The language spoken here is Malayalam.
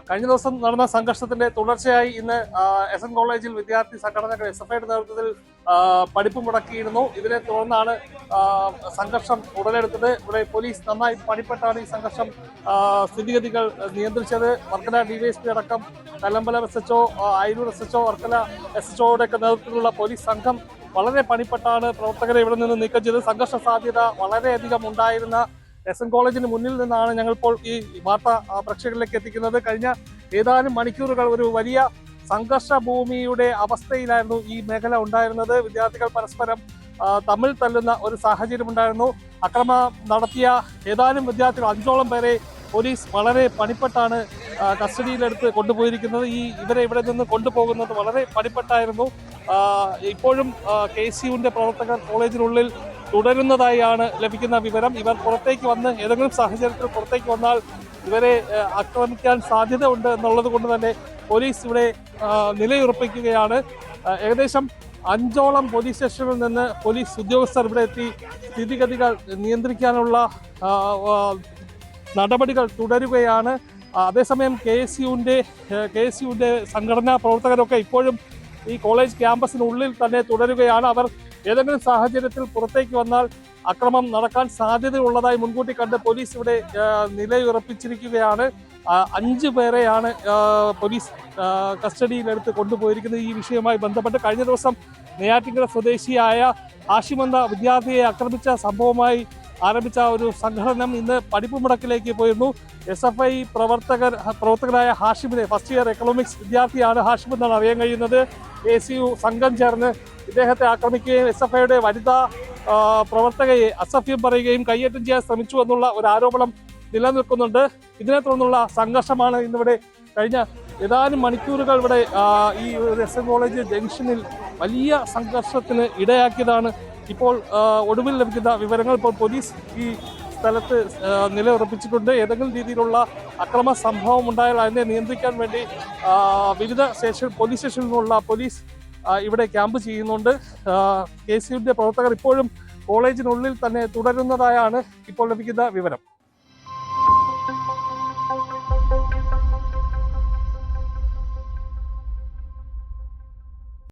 കഴിഞ്ഞ ദിവസം നടന്ന സംഘർഷത്തിന്റെ തുടർച്ചയായി ഇന്ന് SN കോളേജിൽ വിദ്യാർത്ഥി സംഘടനകൾ SFIയുടെ നേതൃത്വത്തിൽ പഠിപ്പ് മുടക്കിയിരുന്നു. ഇതിനെ തുടർന്നാണ് സംഘർഷം ഉടലെടുത്തത്. ഇവിടെ പോലീസ് നന്നായി പണിപ്പെട്ടാണ് ഈ സംഘർഷം സ്ഥിതിഗതികൾ നിയന്ത്രിച്ചത്. വർക്കല DYSP അടക്കം കല്ലമ്പലം SHO, അയിരൂർ SHO, വർക്കല SHOയുടെ ഒക്കെ നേതൃത്വത്തിലുള്ള പോലീസ് സംഘം വളരെ പണിപ്പെട്ടാണ് പ്രവർത്തകരെ ഇവിടെ നിന്ന് നീക്കം ചെയ്തത്. സംഘർഷ സാധ്യത വളരെയധികം ഉണ്ടായിരുന്ന SN കോളേജിന് മുന്നിൽ നിന്നാണ് ഞങ്ങളിപ്പോൾ ഈ വാർത്ത പ്രേക്ഷകരിലേക്ക് എത്തിക്കുന്നത്. കഴിഞ്ഞ ഏതാനും മണിക്കൂറുകൾ ഒരു വലിയ സംഘർഷ ഭൂമിയുടെ അവസ്ഥയിലായിരുന്നു ഈ മേഖല ഉണ്ടായിരുന്നത്. വിദ്യാർത്ഥികൾ പരസ്പരം തമ്മിൽ തല്ലുന്ന ഒരു സാഹചര്യം ഉണ്ടായിരുന്നു. അക്രമം നടത്തിയ ഏതാനും വിദ്യാർത്ഥികൾ 5ഓളം പേരെ പോലീസ് വളരെ പണിപ്പെട്ടാണ് കസ്റ്റഡിയിലെടുത്ത് കൊണ്ടുപോയിരിക്കുന്നത്. ഇവരെ ഇവിടെ നിന്ന് കൊണ്ടുപോകുന്നത് വളരെ പണിപ്പെട്ടായിരുന്നു. ഇപ്പോഴും KCUവിന്റെ പ്രവർത്തകർ കോളേജിനുള്ളിൽ തുടരുന്നതായാണ് ലഭിക്കുന്ന വിവരം. ഇവർ പുറത്തേക്ക് വന്ന് ഏതെങ്കിലും സാഹചര്യത്തിൽ പുറത്തേക്ക് വന്നാൽ ഇവരെ ആക്രമിക്കാൻ സാധ്യത ഉണ്ട് എന്നുള്ളത് കൊണ്ട് തന്നെ പോലീസ് ഇവിടെ നിലയുറപ്പിക്കുകയാണ്. ഏകദേശം 5ഓളം പോലീസ് സ്റ്റേഷനുകളിൽ നിന്ന് പോലീസ് ഉദ്യോഗസ്ഥർ ഇവിടെ എത്തി സ്ഥിതിഗതികൾ നിയന്ത്രിക്കാനുള്ള നടപടികൾ തുടരുകയാണ്. അതേസമയം KCUവിന്റെ സംഘടനാ പ്രവർത്തകരൊക്കെ ഇപ്പോഴും ഈ കോളേജ് ക്യാമ്പസിനുള്ളിൽ തന്നെ തുടരുകയാണ്. അവർ ഏതെങ്കിലും സാഹചര്യത്തിൽ പുറത്തേക്ക് വന്നാൽ അക്രമം നടക്കാൻ സാധ്യതയുള്ളതായി മുൻകൂട്ടി കണ്ട് പോലീസ് ഇവിടെ നിലയുറപ്പിച്ചിരിക്കുകയാണ്. 5 പേരെയാണ് പോലീസ് കസ്റ്റഡിയിലെടുത്ത് കൊണ്ടുപോയിരിക്കുന്നത്. ഈ വിഷയവുമായി ബന്ധപ്പെട്ട് കഴിഞ്ഞ ദിവസം നെയ്യാറ്റിൻകര സ്വദേശിയായ ഹാഷിം എന്ന വിദ്യാർത്ഥിയെ ആക്രമിച്ച സംഭവവുമായി ആരംഭിച്ച ഒരു സംഘടനം ഇന്ന് പഠിപ്പ് മുടക്കിലേക്ക് പോയിരുന്നു. SFI പ്രവർത്തകരായ ഹാഷിമിനെ, ഫസ്റ്റ് ഇയർ എക്കണോമിക്സ് വിദ്യാർത്ഥിയാണ് ഹാഷിം എന്നാണ് അറിയാൻ കഴിയുന്നത്. KCU സംഘം ചേർന്ന് ഇദ്ദേഹത്തെ ആക്രമിക്കുകയും SFIയുടെ വനിതാ പ്രവർത്തകയെ അസഭ്യം പറയുകയും കയ്യേറ്റം ചെയ്യാൻ ശ്രമിച്ചു എന്നുള്ള ഒരു ആരോപണം നിലനിൽക്കുന്നുണ്ട്. ഇതിനെ തുടർന്നുള്ള സംഘർഷമാണ് ഇന്നിവിടെ കഴിഞ്ഞ ഏതാനും മണിക്കൂറുകൾ ഇവിടെ ഈ SN കോളേജ് ജംഗ്ഷനിൽ വലിയ സംഘർഷത്തിന് ഇടയാക്കിയതാണ് ഇപ്പോൾ ഒടുവിൽ ലഭിക്കുന്ന വിവരങ്ങൾ. ഇപ്പോൾ പോലീസ് ഈ സ്ഥലത്ത് നിലയുറപ്പിച്ചിട്ടുണ്ട്. ഏതെങ്കിലും രീതിയിലുള്ള അക്രമ സംഭവം ഉണ്ടായാൽ അതിനെ നിയന്ത്രിക്കാൻ വേണ്ടി വിവിധ പോലീസ് സ്റ്റേഷനിൽ നിന്നുള്ള പോലീസ് ഇവിടെ ക്യാമ്പ് ചെയ്യുന്നുണ്ട്. KCUവിന്റെ പ്രവർത്തകർ ഇപ്പോഴും കോളേജിനുള്ളിൽ തന്നെ തുടരുന്നതായാണ് ഇപ്പോൾ ലഭിക്കുന്ന വിവരം.